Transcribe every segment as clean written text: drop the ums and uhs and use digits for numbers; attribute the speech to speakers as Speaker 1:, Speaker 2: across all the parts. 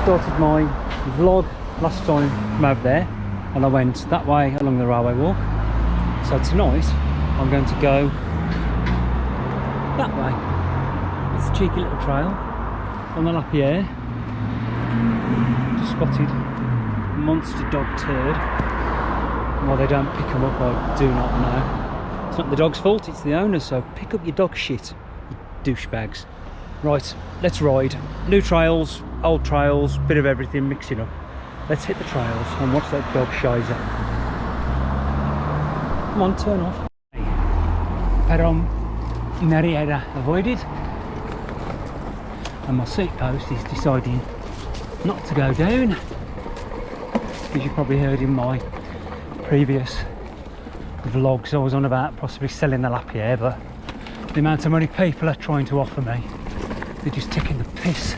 Speaker 1: started my vlog last time from over there, and I went that way along the railway walk. So tonight I'm going to go that way. It's a cheeky little trail on the Lapierre. Just spotted monster dog turd. Why they don't pick them up, I do not know. It's not the dog's fault, it's the owner, so pick up your dog shit, you douchebags. Right, let's ride. New trails, old trails, bit of everything mixing up. Let's hit the trails and watch that dog shizer. Come on, turn off. Peron Marietta avoided. And my seat post is deciding not to go down. As you probably heard in my previous vlogs, I was on about possibly selling the Lapierre, but the amount of money people are trying to offer me, they're just taking the piss.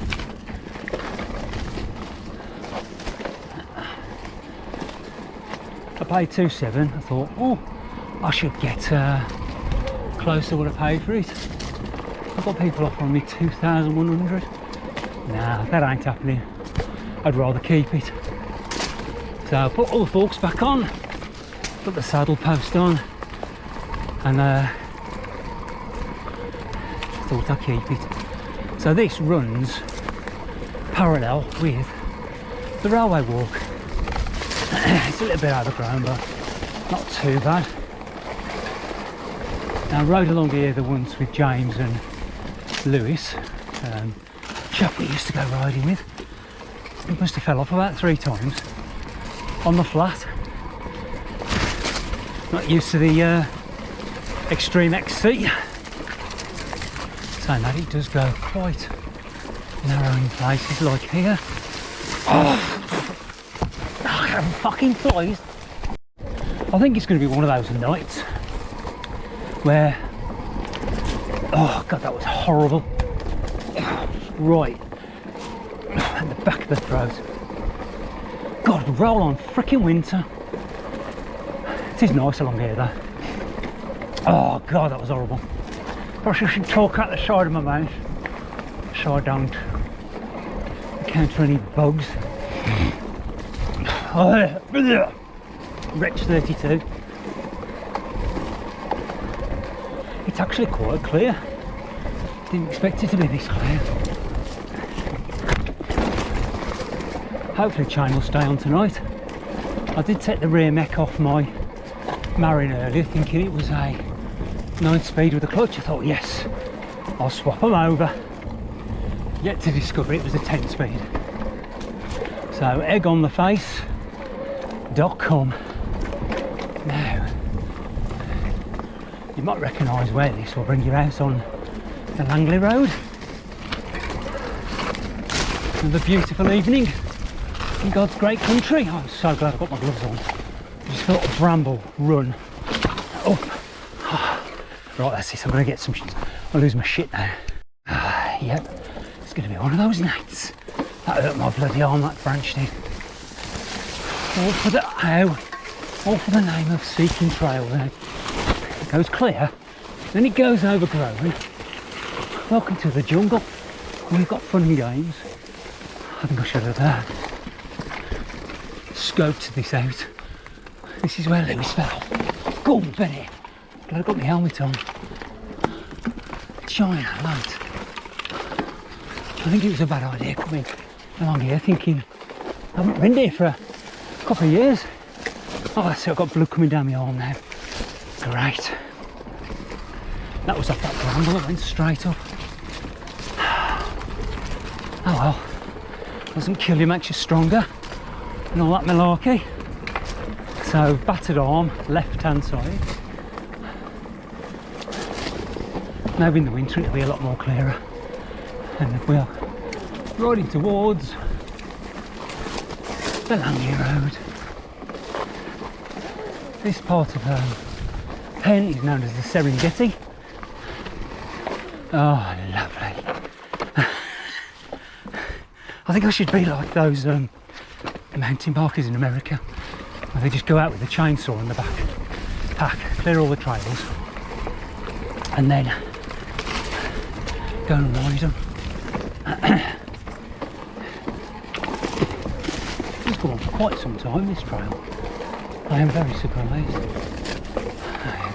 Speaker 1: I paid $2,700. I thought, oh, I should get close to what I paid for it. I've got people offering me $2,100. Nah, that ain't happening. I'd rather keep it. So I put all the forks back on, put the saddle post on, and thought I'd keep it. So this runs parallel with the railway walk. It's a little bit overgrown, but not too bad. Now I rode along here the once with James and Lewis, chap we used to go riding with. He must have fell off about 3 times on the flat. Not used to the extreme XC. Saying that, it does go quite narrow in places like here. Oh, I'm fucking pleased. I think it's going to be one of those nights where, oh god, that was horrible. Right at the back of the throat. God, roll on freaking winter. It is nice along here though. Oh god, that was horrible. Perhaps I should talk out the side of my mouth so I don't encounter any bugs. Wretch 32. It's actually quite clear. Didn't expect it to be this clear. Hopefully chain will stay on tonight. I did take the rear mech off my Marin earlier, thinking it was a 9-speed with a clutch. I thought, yes, I'll swap them over. Yet to discover it was a 10-speed. So eggontheface.com. Now, you might recognise where this will bring you out on the Langley Road. Another beautiful evening in God's great country. Oh, I'm so glad I've got my gloves on. Just felt a bramble run up. Right, that's it. I'm going to get some shit. I'll lose my shit now. Yep, it's going to be one of those nights. That hurt my bloody arm, that branch did. All for the all for the name of seeking trail. Now it goes clear, then it goes overgrown. Welcome to the jungle. We've got fun and games. I think I should have scoped this out. This is where Lewis fell off. Go on, Benny. Glad I got my helmet on. Shine a light. I think it was a bad idea coming along here thinking I haven't been here for a couple of years. Oh, that's it, I've got blood coming down my arm now. Great. That was off that bramble that went straight up. Oh well. Doesn't kill you, makes you stronger. And all that malarkey. So, battered arm, left hand side. Maybe in the winter it'll be a lot more clearer. And we're riding towards the Langley Road. This part of Penn is known as the Serengeti. Oh, lovely. I think I should be like those mountain bikers in America, where they just go out with a chainsaw in the back pack, clear all the trails, and then go and ride them. go on for quite some time, this trail. I am very surprised.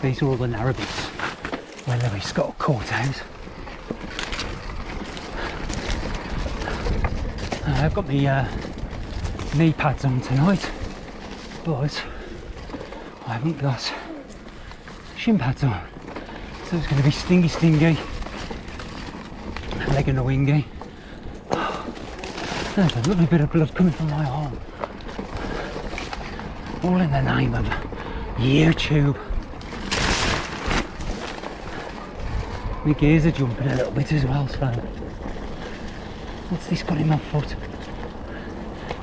Speaker 1: These are all the narrow bits where Lewis got caught out. I've got my knee pads on tonight, but I haven't got shin pads on, so it's going to be stingy, leg annoyingy. There's a lovely bit of blood coming from my arm, all in the name of YouTube. My gears are jumping a little bit as well, so what's this got in my foot?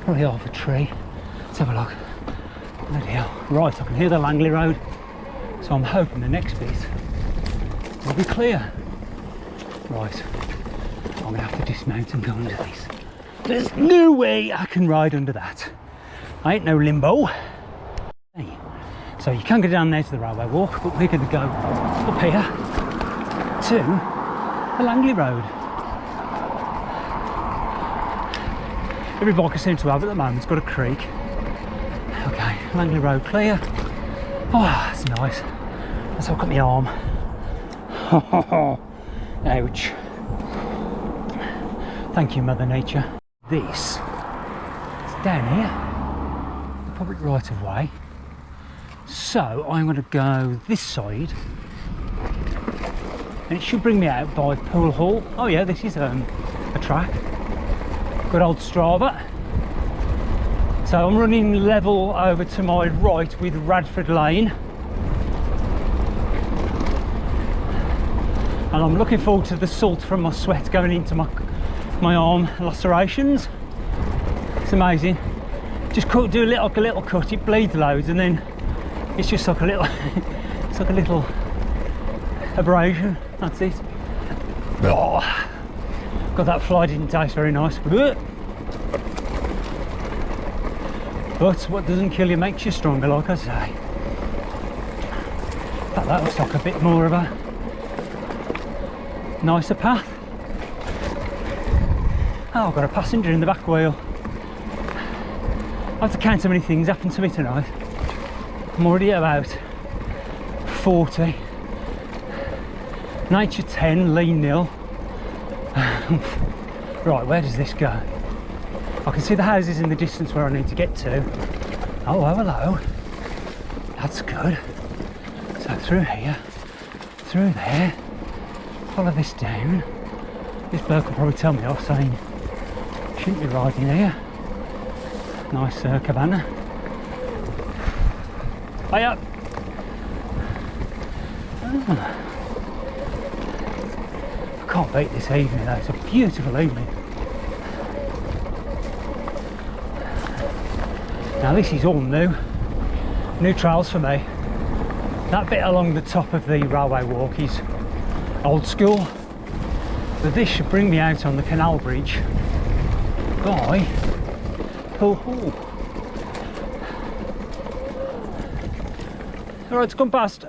Speaker 1: Probably off a tree. Let's have a look. Bloody hell. Right, I can hear the Langley Road, so I'm hoping the next bit will be clear. Right, I'm going to have to dismount and go under this. There's no way I can ride under that. I ain't no limbo. Hey. So you can go down there to the railway walk, but we're going to go up here to the Langley Road. Every bike I seem to have at the moment's got a creek. Okay, Langley Road clear. Oh, that's nice. Let's look at my arm. Ouch. Thank you, Mother Nature. This is down here, the public right of way. So I'm going to go this side, and it should bring me out by Pool Hall. Oh yeah, this is a track. Good old Strava. So I'm running level over to my right with Radford Lane, and I'm looking forward to the salt from my sweat going into my arm lacerations. It's amazing. Just do a little cut, it bleeds loads, and then it's just like a little it's like a little abrasion. That's it. Oh, God, that fly didn't taste very nice. But what doesn't kill you makes you stronger, like I say. That looks like a bit more of a nicer path. Oh, I've got a passenger in the back wheel. I have to count how many things happened to me tonight. I'm already at about 40. Nature 10, lean nil. Right, where does this go? I can see the houses in the distance where I need to get to. Oh, hello. That's good. So through here, through there, follow this down. This bloke will probably tell me off saying shouldn't be riding here. Nice cabana. Hiya. I can't beat this evening though, it's a beautiful evening. Now this is all new trails for me. That bit along the top of the railway walk is old school, but this should bring me out on the canal bridge by Pool Hall. Alright, to come past.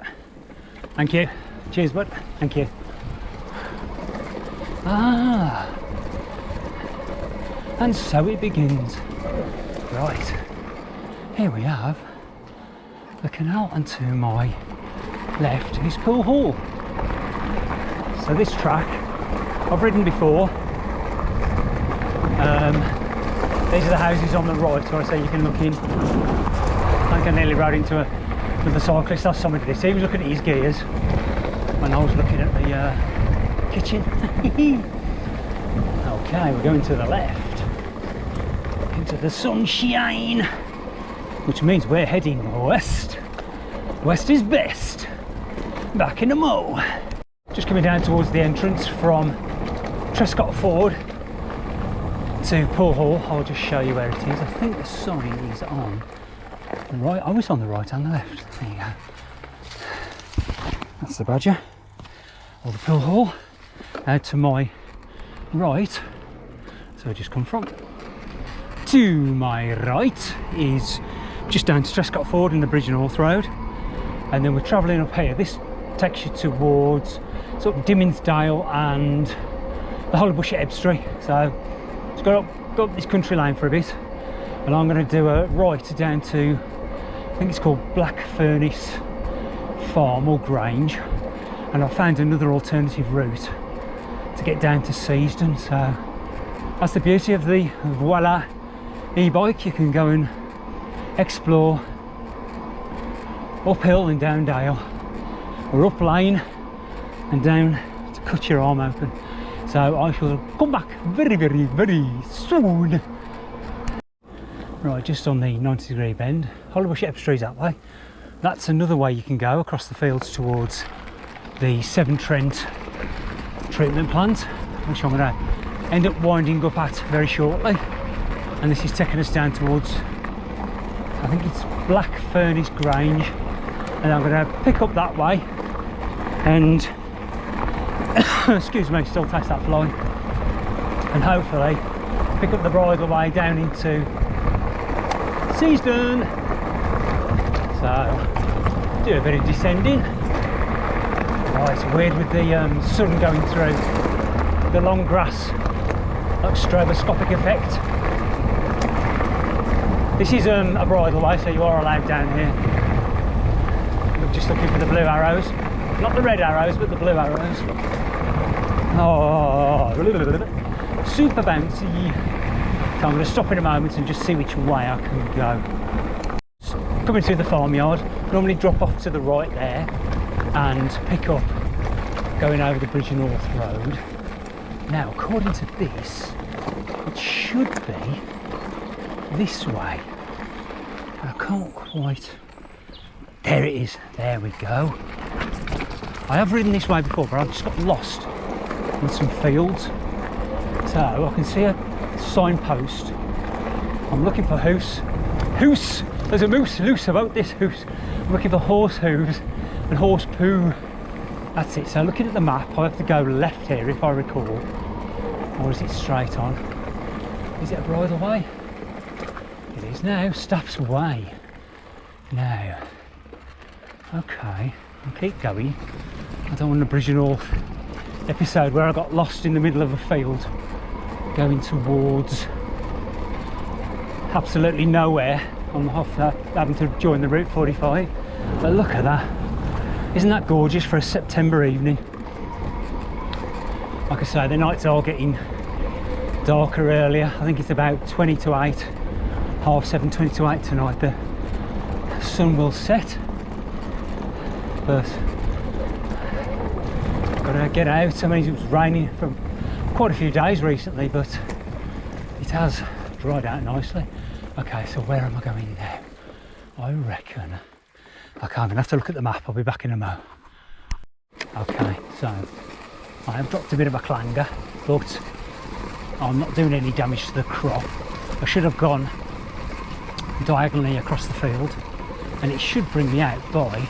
Speaker 1: Thank you. Cheers, bud. Thank you. Ah, and so it begins. Right, here we have the canal, and to my left is Pool Hall. So this track I've ridden before. These are the houses on the right, so I say you can look in. I think I nearly rode into another cyclist. That's somebody this. He was looking at his gears when I was looking at the kitchen. Okay, we're going to the left into the sunshine, which means we're heading west. West is best. Back in a mo. Just coming down towards the entrance from Trescott Ford to Pool Hall. I'll just show you where it is. I think the sign is on the right. I was on the right and the left. There you go. That's the Badger, or the Pool Hall. To my right, so I just come from. To my right is just down to Trescott Ford and the Bridge North Road, and then we're travelling up here. This takes you towards sort of Dimminsdale and the Hollybush at Ebbstry. So just go up this country lane for a bit, and I'm going to do a right down to, I think it's called Black Furnace Farm or Grange, and I found another alternative route to get down to Seasden. So that's the beauty of the Voila e-bike. You can go and explore uphill and down dale, or up lane and down to cut your arm open. So I shall come back very, very, very soon. Right, just on the 90-degree bend, Hollybush Epps that way. That's another way you can go across the fields towards the Severn Trent treatment plant, which I'm going to end up winding up at very shortly. And this is taking us down towards, I think it's Black Furnace Grange, and I'm going to pick up that way and excuse me, still taste that fly, and hopefully pick up the bridleway down into Seasden. So do a bit of descending. Oh, it's weird with the sun going through the long grass, like stroboscopic effect. This is a bridleway, so you are allowed down here. I'm just looking for the blue arrows, not the red arrows, but the blue arrows. Oh, super bouncy. So I'm going to stop in a moment and just see which way I can go. Coming through the farmyard, normally drop off to the right there and pick up going over the Bridge North Road. Now, according to this, it should be this way. I can't quite. There it is. There we go. I have ridden this way before, but I've just got lost in some fields. So I can see a signpost. I'm looking for hoose. Hoose! There's a moose loose about this hoose. I'm looking for horse hooves and horse poo. That's it. So looking at the map, I have to go left here if I recall. Or is it straight on? Is it a bridleway? It is now. Staff's Way. Now. Okay. I'll keep going. I don't want a Bridge North episode where I got lost in the middle of a field going towards absolutely nowhere. I'm off having to join the Route 45. But look at that. Isn't that gorgeous for a September evening? Like I say, the nights are getting darker earlier. I think it's about 20 to 8, half 7, 20 to 8 tonight. The sun will set. But gotta get out. I mean, it was raining for quite a few days recently, but it has dried out nicely. Okay, so where am I going now? I reckon, okay, I'm gonna have to look at the map. I'll be back in a mo. Okay, so I have dropped a bit of a clanger, but I'm not doing any damage to the crop. I should have gone diagonally across the field, and it should bring me out by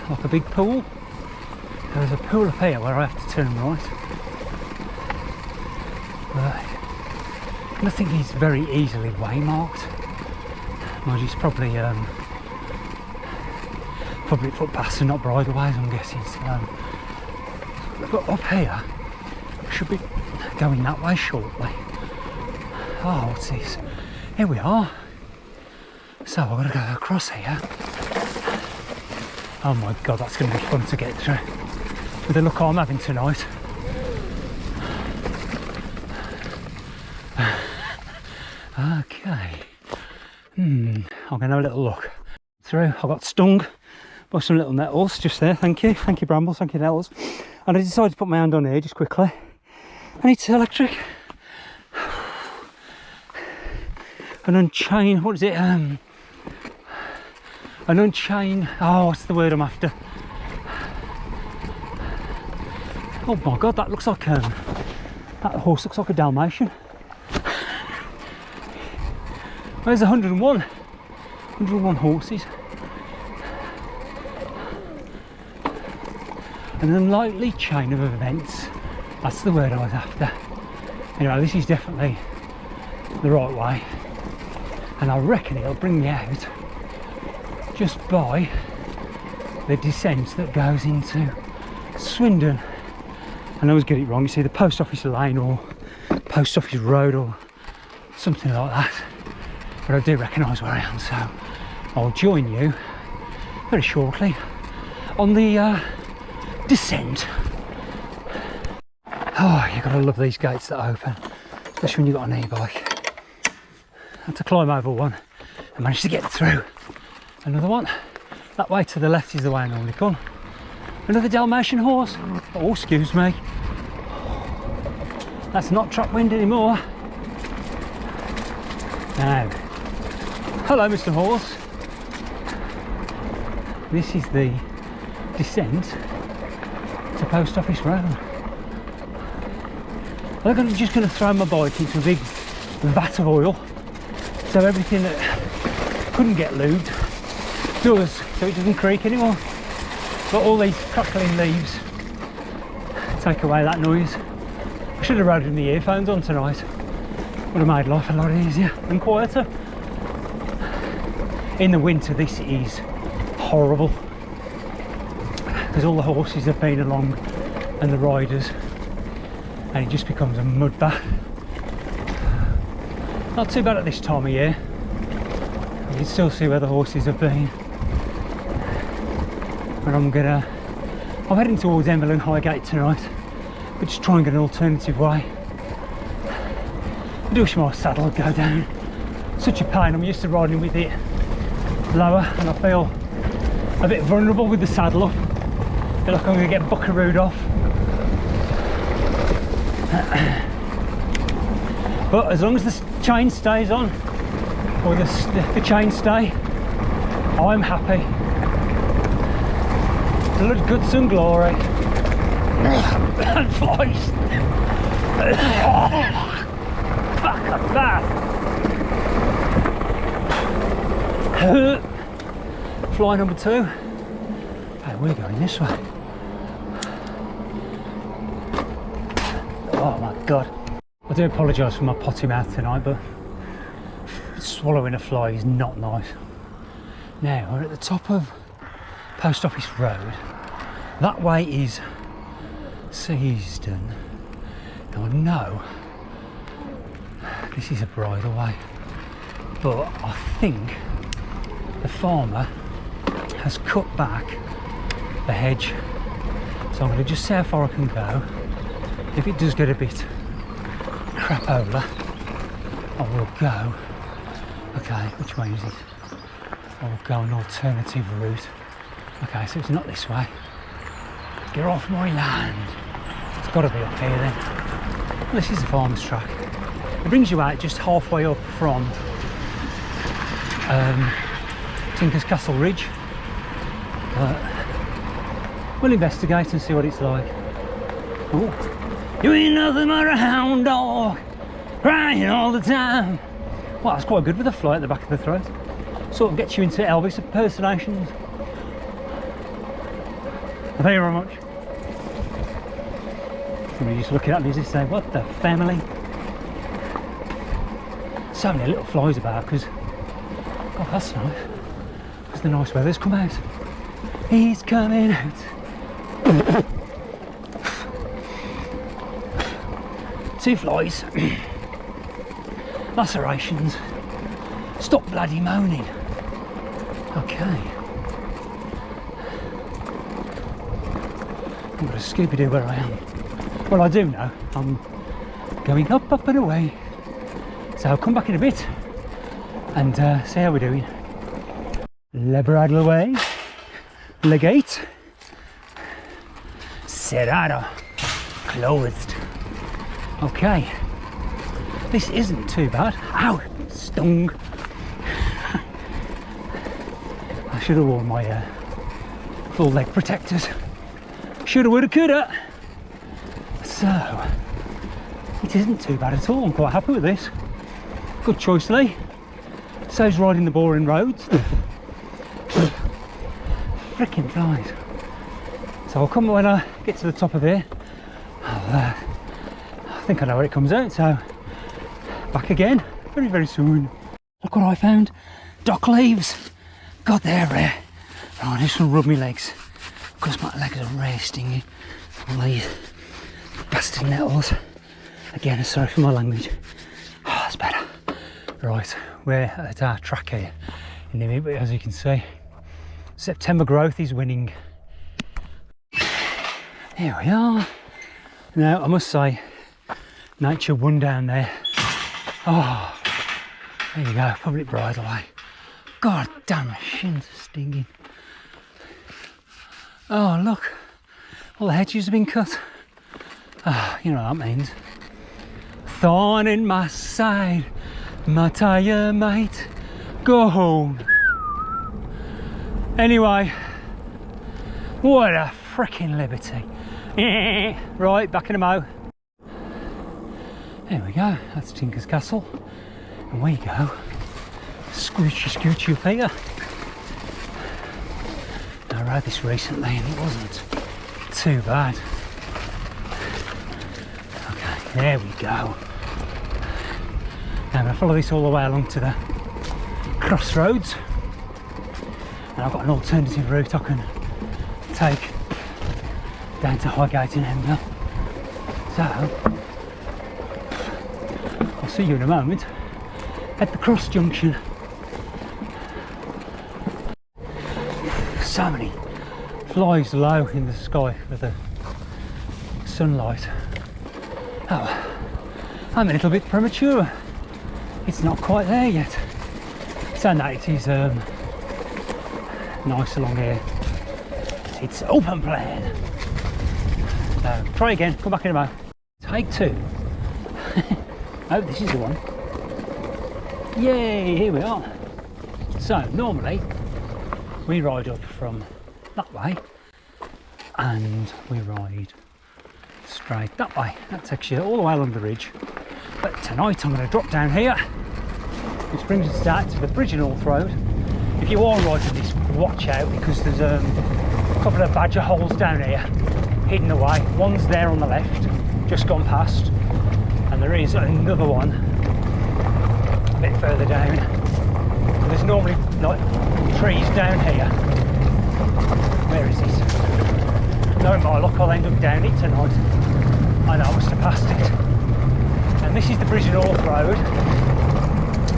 Speaker 1: like a big pool. There's a pool up here where I have to turn right. Nothing is very easily waymarked. Well, it's probably public footpaths and not bridleways, I'm guessing. So, but up here, I should be going that way shortly. Oh, what's this? Here we are. So I've got to go across here. Oh my god, that's going to be fun to get through with the look I'm having tonight. Okay. I'm going to have a little look through. I got stung by some little nettles just there. Thank you brambles, thank you nettles. And I decided to put my hand on here just quickly, and it's electric. An unchain, what is it? An unchain, oh, what's the word I'm after? Oh my god, that looks like that horse looks like a Dalmatian. There's 101 horses. An unlikely chain of events. That's the word I was after. Anyway, this is definitely the right way, and I reckon it'll bring me out just by the descent that goes into Swindon. And I always get it wrong. You see the post office lane or post office road or something like that. But I do recognise where I am, so I'll join you very shortly on the descent. Oh, you've got to love these gates that open, especially when you've got an e-bike. I had to climb over one and managed to get through. Another one. That way to the left is the way I normally come. Another Dalmatian horse. Oh, excuse me. That's not trap wind anymore. Now, hello Mr. Horse. This is the descent to Post Office Road. I'm just going to throw my bike into a big vat of oil, so everything that couldn't get lubed does, so it doesn't creak anymore. But all these crackling leaves take away that noise. I should have rode with my earphones on tonight. Would have made life a lot easier and quieter. In the winter this is horrible because all the horses have been along and the riders, and it just becomes a mud bath. Not too bad at this time of year. You can still see where the horses have been. But I'm heading towards Emblem Highgate tonight, but just try and get an alternative way. I do wish my saddle would go down. Such a pain. I'm used to riding with it lower and I feel a bit vulnerable with the saddle up. I feel like I'm going to get buckarooed off. But as long as the chain stays on, or the chain stay, I'm happy. Blood, guts and glory. And flies. Fuck at that. Fly number 2. Hey, we're going this way. Oh my god. I do apologise for my potty mouth tonight, but swallowing a fly is not nice. Now we're at the top of Post Office Road. That way is Seasden. Now I know this is a bridle way, but I think the farmer has cut back the hedge, so I'm going to just see how far I can go. If it does get a bit crap over, I will go. Okay, which way is it? I will go an alternative route. Okay, so it's not this way. Get off my land. It's got to be up here then. This is the farmer's track. It brings you out just halfway up from Tinker's Castle Ridge. We'll investigate and see what it's like. Ooh. You ain't nothing but a hound dog, crying all the time. Well, that's quite good with a fly at the back of the throat. Sort of gets you into Elvis impersonations. Thank you very much. Somebody just looking at me as they say, what the family? So many little flies about because, oh, that's nice. Because the nice weather's come out. He's coming out. 2 flies. Lacerations. Stop bloody moaning. Okay. I'm going to Scooby-Doo where I am. Well, I do know. I'm going up, up and away. So I'll come back in a bit and see how we're doing. Le bridle away. Le gate. Serrano. Closed. Okay. This isn't too bad. Ow! Stung. I should have worn my full leg protectors. Shoulda, woulda, coulda. So, it isn't too bad at all. I'm quite happy with this. Good choice, Lee. Saves riding the boring roads. Frickin' flies. So I'll come when I get to the top of here. I think I know where it comes out, so back again very, very soon. Look what I found. Dock leaves. God, they're rare. Oh, I just want to rub my legs because my legs are rare stinging from these bastard nettles. Again, sorry for my language. Oh, that's better. Right, we're at our track here in the but as you can see, September growth is winning. Here we are. Now I must say, nature won down there. Oh, there you go, public bridleway. God damn, my shins are stinging. Oh look, all the hedges have been cut. Ah, you know what that means. Thorn in my side, my tire might go home. Anyway, what a freaking liberty. Right, back in a mo. There we go, that's Tinker's Castle. And we go. Scoochy scoochy up here. I rode this recently and it wasn't too bad. Okay, there we go. Now I'm going to follow this all the way along to the crossroads. And I've got an alternative route I can take down to Highgate in Hemville. So, I'll see you in a moment at the cross junction. So many flies low in the sky with the sunlight. Oh, I'm a little bit premature. It's not quite there yet. So no, it is nice along here. It's open plan. So try again, come back in a moment. Take two. Oh, this is the one. Yay, here we are. So normally we ride up from that way and we ride straight that way. That takes you all the way along the ridge. But tonight I'm going to drop down here, which brings us down to the Bridge and North Road. If you are riding this, watch out because there's a couple of badger holes down here hidden away. One's there on the left, just gone past, and there is another one a bit further down. So there's normally like trees down here. Where is this? Knowing my luck, I'll end up down it tonight. I know, I must have passed it. And this is the Bridge and North Road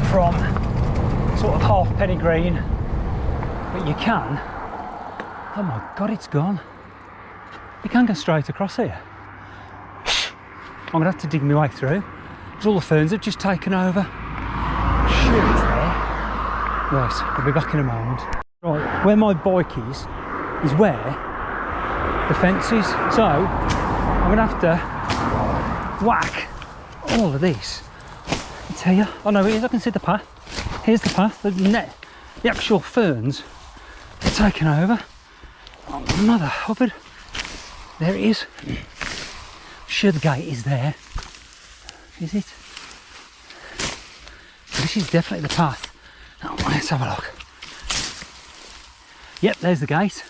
Speaker 1: from sort of Halfpenny Green, but you can, oh my god, it's gone. You can go straight across here. I'm gonna have to dig my way through because all the ferns have just taken over. I'm sure it's there. Right, I'll be back in a moment. Right, where my bike is where the fence is, so I'm gonna have to whack all of this. It's here. Oh no, it is. I can see the path. Here's the path. The actual ferns are taken over. Oh, mother hubbard. There it is. I'm sure the gate is there. Is it? This is definitely the path. Oh, let's have a look. Yep, there's the gate.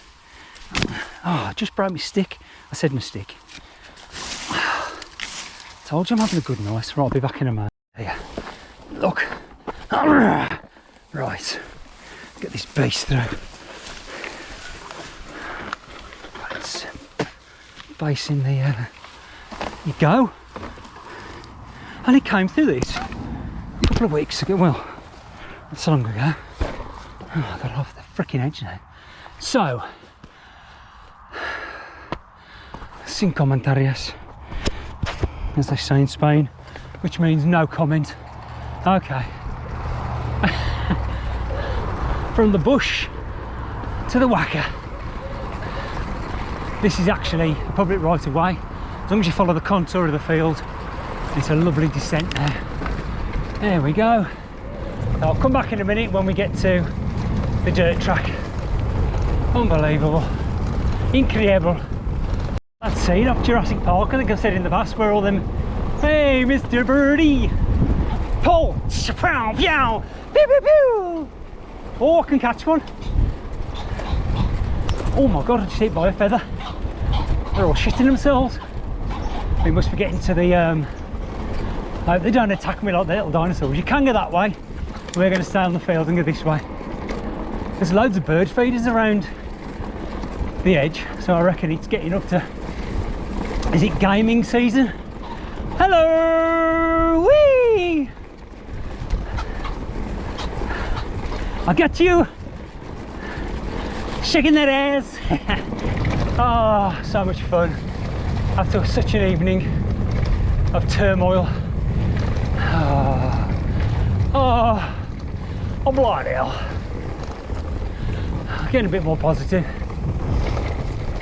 Speaker 1: Oh, I just broke my stick. I said my stick. Told you I'm having a good night. Right, I'll be back in a moment. Here, look. Right, get this beast through. Let's base in the. You go. And it came through this a couple of weeks ago. Well, not so long ago. Oh, I got off the freaking edge now. So, sin comentarios, as they say in Spain, which means no comment. Okay. From the bush to the whacker. This is actually a public right of way. As long as you follow the contour of the field, it's a lovely descent there. There we go. I'll come back in a minute when we get to the dirt track. Unbelievable. Incredible. That's scene up Jurassic Park, I think I've said in the past, where all them, hey Mr. Birdie, pull, pow, pow, pew, pew, pew. Oh, I can catch one. Oh my god, I just hit by a feather. They're all shitting themselves. We must be getting to the, I hope they don't attack me like the little dinosaurs. You can go that way. We're going to stay on the field and go this way. There's loads of bird feeders around the edge, so I reckon it's getting up to, is it gaming season? Hello! Whee! I got you! Shaking that ass! Oh, so much fun. After such an evening of turmoil. Oh, bloody hell. Getting a bit more positive.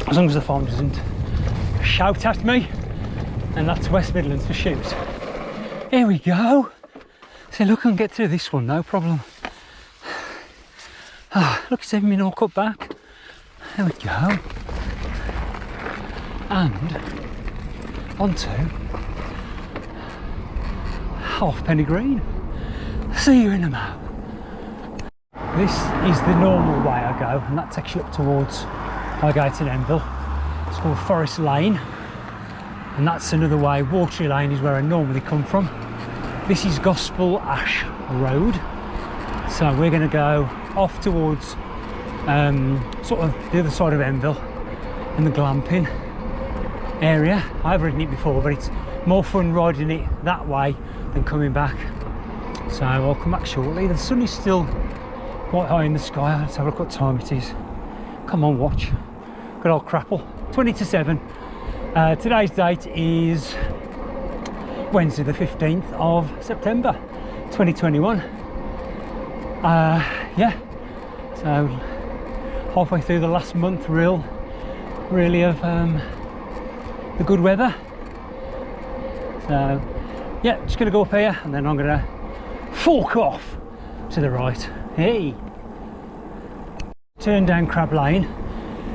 Speaker 1: As long as the phone doesn't shout at me. And that's West Midlands for shoot. Here we go. So look, I can get through this one, no problem. Look, it's even been all cut back. There we go. And onto Halfpenny Green. See you in a moment. This is the normal way I go, and that takes you up towards Highgate and Enville. It's called Forest Lane, and that's another way. Watery Lane is where I normally come from. This is Gospel Ash Road, so we're going to go off towards sort of the other side of Enville and the glamping area. I've ridden it before, but it's more fun riding it that way than coming back. So I'll come back shortly. The sun is still quite high in the sky. Let's have a look what time it is. Come on, watch. Good old Crapple. 20 to 7. Today's date is Wednesday the 15th of September 2021. Yeah, so halfway through the last month really of the good weather. So yeah, just gonna go up here and then I'm gonna fork off to the right. Hey, turn down Crab Lane,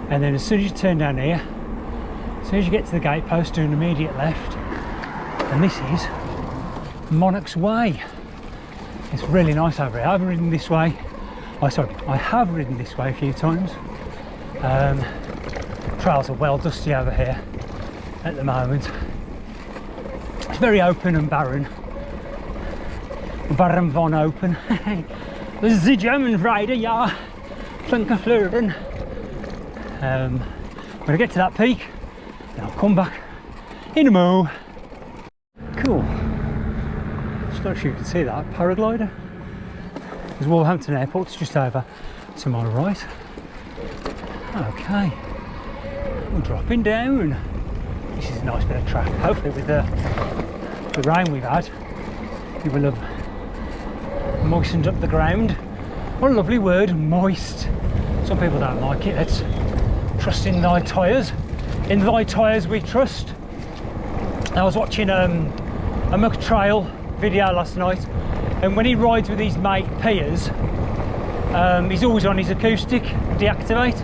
Speaker 1: and then as soon as you turn down here, as soon as you get to the gatepost, do an immediate left, and this is Monarch's Way. It's really nice over here. I haven't ridden this way. I have ridden this way a few times. Trails are well dusty over here at the moment. It's very open and barren. Barren von open. This is the German rider, yeah. Flankenflirten. I'm gonna get to that peak, and I'll come back in a mo. Cool. Just not sure you can see that paraglider. There's Wolverhampton Airport's just over to my right. Okay, we're dropping down. This is a nice bit of track. Hopefully with the rain we've had, it will have moistened up the ground. What a lovely word, moist. Some people don't like it. Let's trust in thy tyres. In thy tyres we trust. I was watching a muck trail video last night, and when he rides with his mate Piers, he's always on his acoustic deactivate,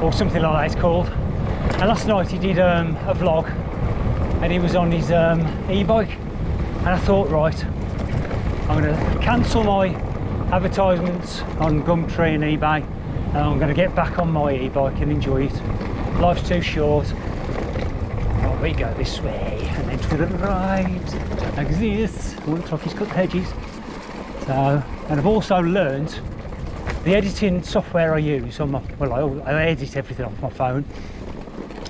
Speaker 1: or something like that it's called. And last night he did a vlog, and he was on his e-bike, and I thought, right, I'm going to cancel my advertisements on Gumtree and eBay, and I'm going to get back on my e-bike and enjoy it. Life's too short. Oh, we go this way and then to the right, like this. It looks like he's cut the hedges. So, and I've also learned the editing software I use on my, well, I edit everything off my phone.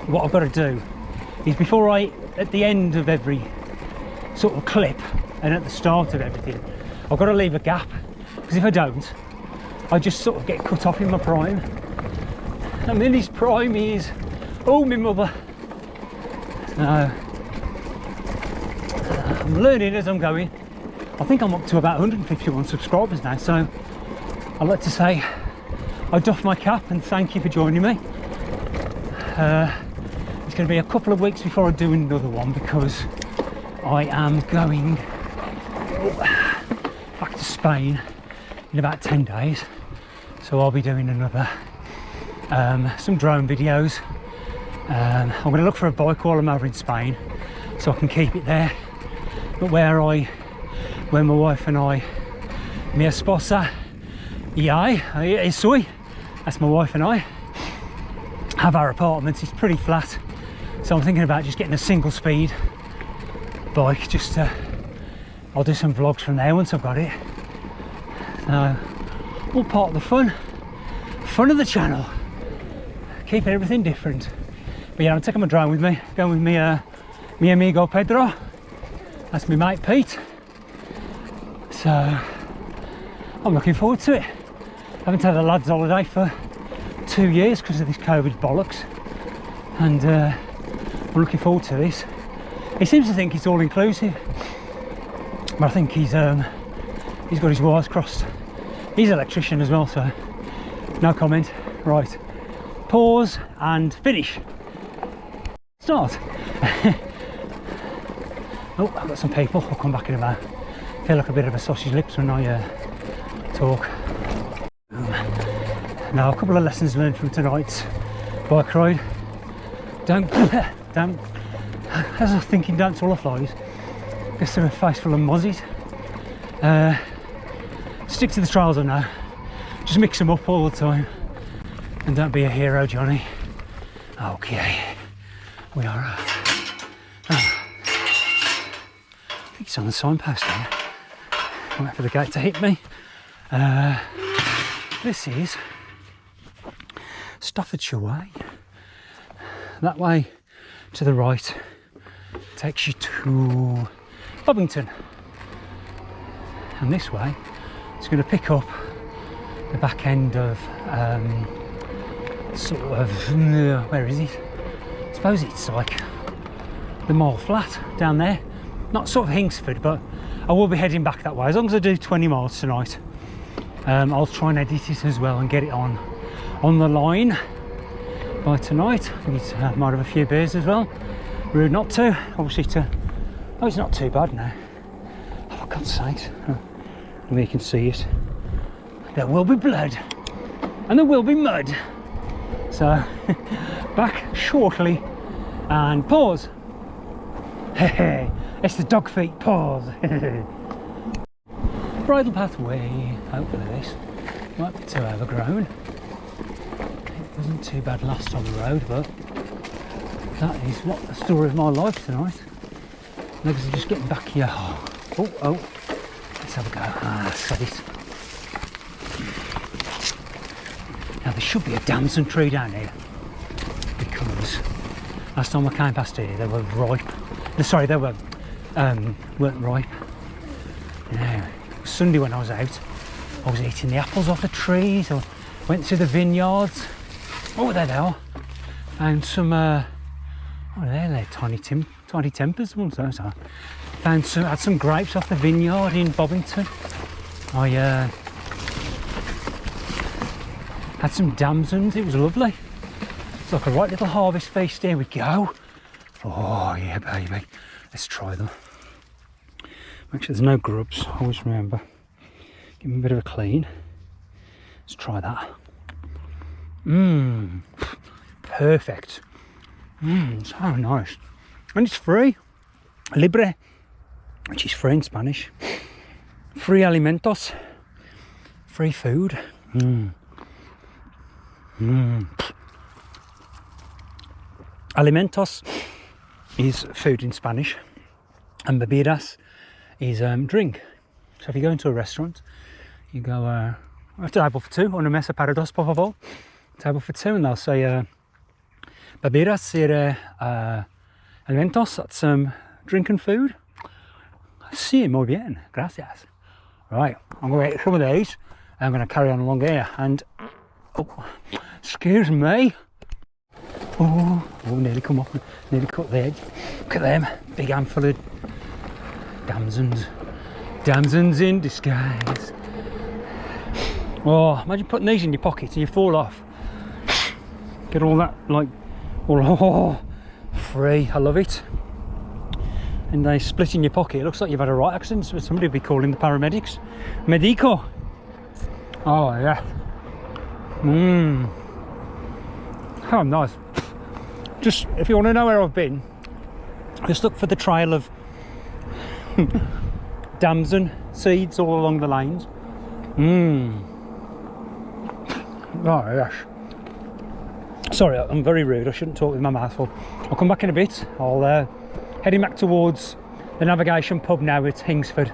Speaker 1: What I've got to do is before at the end of every sort of clip and at the start of everything, I've got to leave a gap, because if I don't, I just sort of get cut off in my prime. And then his prime is, oh, my mother. So, I'm learning as I'm going. I think I'm up to about 151 subscribers now, so I'd like to say I doff my cap and thank you for joining me. It's going to be a couple of weeks before I do another one, because I am going back to Spain in about 10 days, so I'll be doing another some drone videos. I'm going to look for a bike while I'm over in Spain so I can keep it there, but where my wife and I, mi esposa y I soy, that's my wife and I, have our apartment. It's pretty flat, so I'm thinking about just getting a single speed bike. I'll do some vlogs from there once I've got it. So all part of the fun of the channel, keeping everything different. But yeah, I'm taking my drone with me, going with mi amigo Pedro, that's my mate Pete. So I'm looking forward to it. haven't had a lad's holiday for 2 years because of this COVID bollocks, and I'm looking forward to this. He seems to think it's all inclusive, but I think he's got his wires crossed. He's an electrician as well, so no comment. Right, pause and finish. Start. Oh, I've got some people. I'll come back in a minute. I feel like a bit of a sausage lips when I talk. Now, a couple of lessons learned from tonight's bike ride. Don't, as I was thinking, don't swallow flies. Guess they're a face full of mozzies. Stick to the trails I know. Just mix them up all the time. And don't be a hero, Johnny. Okay, we are I think it's on the signpost there. Wait for the gate to hit me. This is Staffordshire Way. That way to the right takes you to Bovington, and this way it's going to pick up the back end of sort of where is it? I suppose it's like the Mole Flat down there, not sort of Hingsford, but I will be heading back that way as long as I do 20 miles tonight. I'll try and edit it as well and get it on the line by tonight. I think I might have a few beers as well. Rude not to, obviously. Oh, it's not too bad now. Oh, for God's sake. Oh, maybe you can see it. There will be blood and there will be mud. So back shortly and pause. Hey, it's the dog feet pause. Bridle pathway. Hopefully this might be too overgrown. It wasn't too bad last on the road, but that is what the story of my life tonight. Legs are just getting back here. Oh, let's have a go. Set it. Now there should be a damson tree down here, because last time I came past here they were ripe. Sorry, they weren't ripe. Now, Sunday when I was out, I was eating the apples off the trees. I went to the vineyards. Oh, there they are. Found some, oh, they're tiny tempers. Ones those are. Had some grapes off the vineyard in Bovington. I had some damsons. It was lovely. It's like a right little harvest feast. Here we go. Oh yeah, baby. Let's try them. Make sure there's no grubs. Always remember. Give them a bit of a clean. Let's try that. Perfect. So nice. And it's free. Libre, which is free in Spanish. Free alimentos. Free food. Alimentos is food in Spanish, and bebidas is drink. So if you go into a restaurant, you go a table for two, una mesa para dos, por favor. Table for two, and they'll say bebidas ir alimentos, that's drink and food. Sí, muy bien, gracias. Right, I'm going to get some of these. I'm going to carry on along here, and oh, excuse me. Oh, nearly come off, nearly cut the edge. Look at them, big handful of damsons in disguise. Oh, imagine putting these in your pocket and you fall off. Get all that, like, oh, free, I love it. And they split in your pocket, it looks like you've had a right accident, so somebody will be calling the paramedics. Medico. Oh yeah. How nice. Just, if you want to know where I've been, just look for the trail of damson seeds all along the lanes. Oh yes. Sorry, I'm very rude. I shouldn't talk with my mouth full. I'll come back in a bit. I'll heading back towards the Navigation pub now at Hingsford.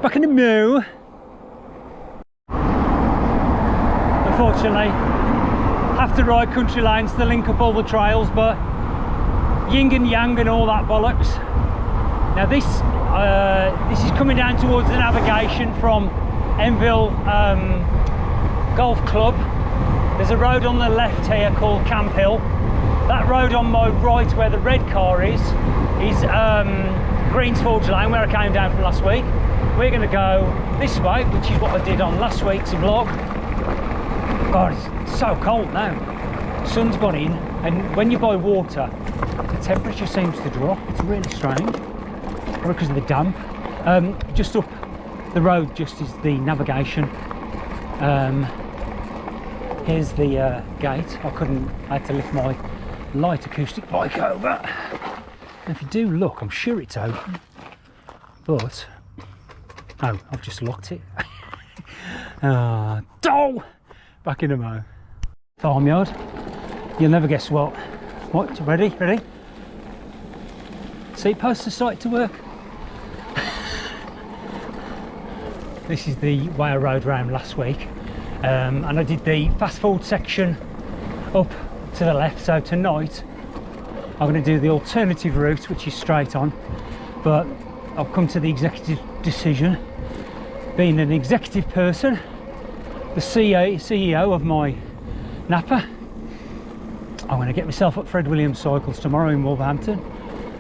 Speaker 1: Back in the moo. Unfortunately, have to ride country lanes to link up all the trails, but yin and yang and all that bollocks. Now this is coming down towards the Navigation from Enville golf club. There's a road on the left here called Camp Hill. That road on my right where the red car is Greens Forge Lane, where I came down from last week. We're going to go this way, which is what I did on last week's vlog. God, it's so cold now. Sun's gone in, and when you buy water, the temperature seems to drop. It's really strange, probably because of the damp. Just up the road just is the navigation. Here's the gate. I had to lift my light acoustic bike over. And if you do look, I'm sure it's open, but oh, I've just locked it. Back in a mo. Farmyard. You'll never guess what. What? Ready? Ready? Seat posts are starting to work. This is the way I rode around last week, and I did the fast forward section up to the left. So tonight I'm going to do the alternative route, which is straight on, but I've come to the executive decision, being an executive person, the CEO of my Napa. I'm going to get myself up Fred Williams cycles tomorrow in Wolverhampton,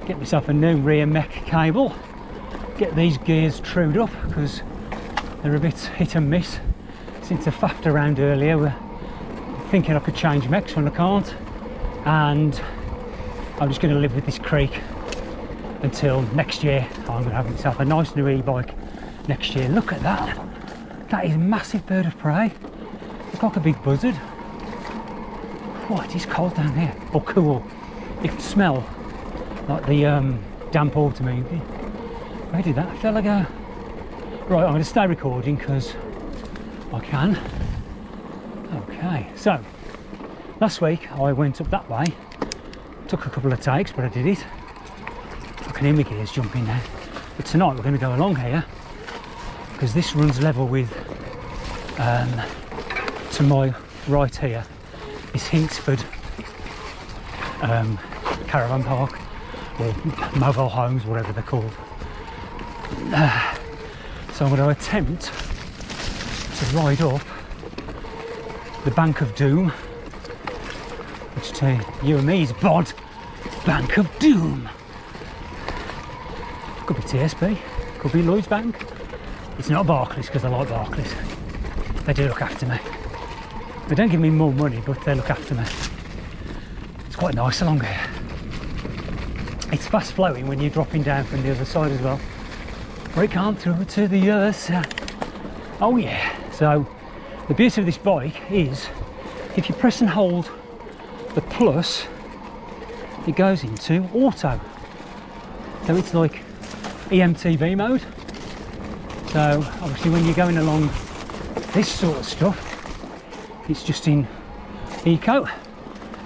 Speaker 1: get myself a new rear mech cable, get these gears trued up because they're a bit hit and miss. Since I faffed around earlier, we're thinking I could change mechs when I can't, and I'm just going to live with this creek until next year. I'm going to have myself a nice new e-bike next year. Look at that. That is a massive bird of prey. It's like a big buzzard. Oh, it is cold down here. Or cool. You can smell like the damp autumn evening. Where did that fella go? Right, I'm going to stay recording because I can. Okay, so last week I went up that way. Took a couple of takes, but I did it. I can hear my gears jumping now. But tonight we're going to go along here because this runs level with, to my right here is Hinksford Caravan Park, or mobile homes, whatever they're called. So I'm going to attempt to ride up the Bank of Doom, which to you and me is Bod Bank of Doom. Could be TSB, could be Lloyd's Bank. It's not Barclays because I like Barclays. They do look after me. They don't give me more money, but they look after me. It's quite nice along here. It's fast flowing when you're dropping down from the other side as well. Brake arm through to the other side. Oh yeah. So the beauty of this bike is if you press and hold the plus, it goes into auto. So it's like EMTV mode. So obviously when you're going along this sort of stuff, it's just in eco,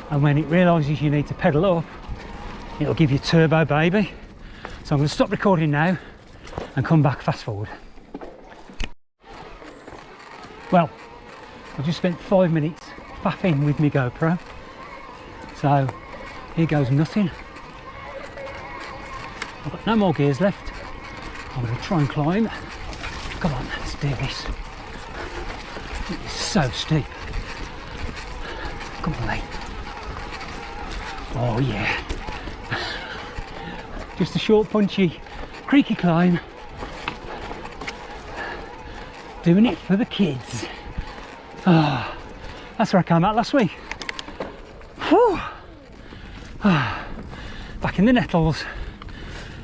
Speaker 1: and when it realises you need to pedal up, it'll give you turbo, baby. So I'm going to stop recording now and come back fast forward. Well, I've just spent 5 minutes faffing with my GoPro, so here goes nothing. I've got no more gears left. I'm going to try and climb. Come on, let's do this. It's so steep. Come on, mate. Oh yeah. Just a short, punchy, creaky climb. Doing it for the kids. Ah, that's where I came out last week. Whew. Ah, back in the nettles.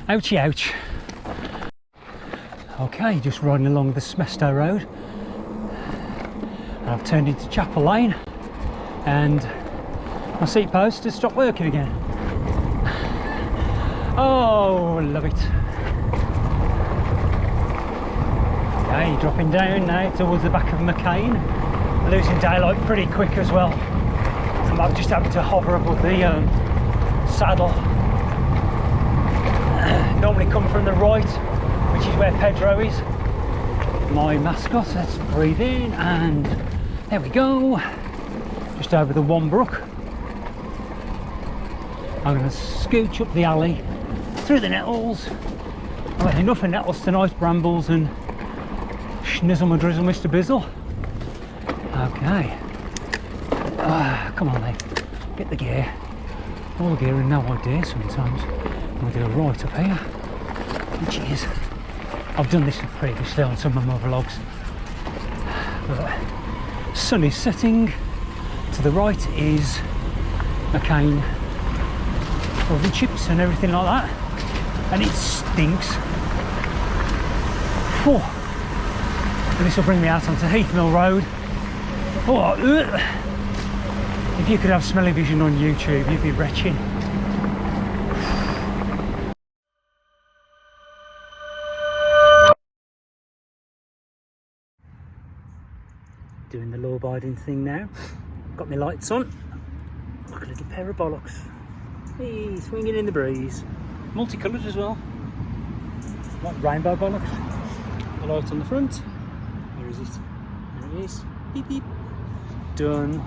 Speaker 1: Ouchie ouch. Okay, just riding along the Smesto Road. I've turned into Chapel Lane and my seat post has stopped working again. Oh, love it. Okay, dropping down now towards the back of McCain. Losing daylight pretty quick as well. I'm just having to hover above the saddle. Normally come from the right, which is where Pedro is, my mascot. Let's breathe in and there we go. Just over the one brook. I'm going to scooch up the alley through the nettles. I've had enough of nettles tonight, brambles and schnizzle my drizzle Mr. Bizzle. Okay. Come on then, get the gear. All the gear and no idea sometimes. I'm going to do it right up here, which is, I've done this previously on some of my vlogs. But sun is setting. To the right is a cane of the chips and everything like that, and it stinks. And this will bring me out onto Heath Mill Road. If you could have smelly vision on YouTube, you'd be retching. Doing the law-abiding thing now. Got my lights on. Like a little pair of bollocks. Hey, swinging in the breeze. Multicoloured as well. Like rainbow bollocks. The light on the front. Where is it? There it is. Beep beep. Done.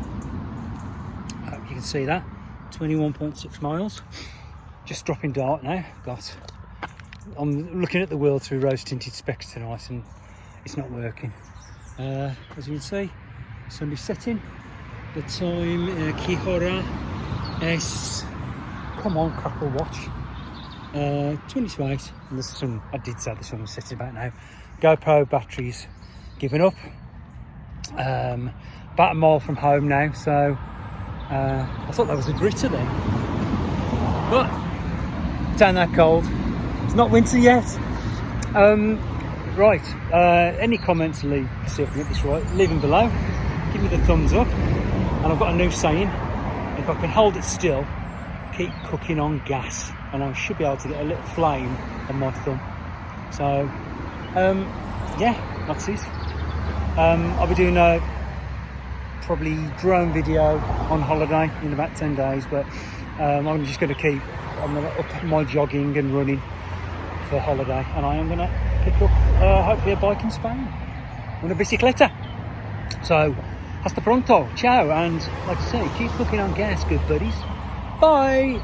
Speaker 1: Hope you can see that. 21.6 miles. Just dropping dark now. I'm looking at the world through rose tinted specs tonight and it's not working. As you can see, sun is setting. The time, Kihora is, come on, crackle watch. 20 to 8, and the sun, I did say the sun was setting about now. GoPro batteries giving up. About a mile from home now, so I thought that was a gritter then. But it's not that cold. It's not winter yet. Right, any comments, see if I can get this right, leave them below. Give me the thumbs up. And I've got a new saying: if I can hold it still, keep cooking on gas, and I should be able to get a little flame on my thumb. So yeah, that's it. I'll be doing a probably drone video on holiday in about 10 days, but I'm just going to up my jogging and running for holiday, and I am going to pick up hopefully a bike in Spain, una bicicleta. So hasta pronto, ciao, and like I say, keep cooking on gas, good buddies. Bye.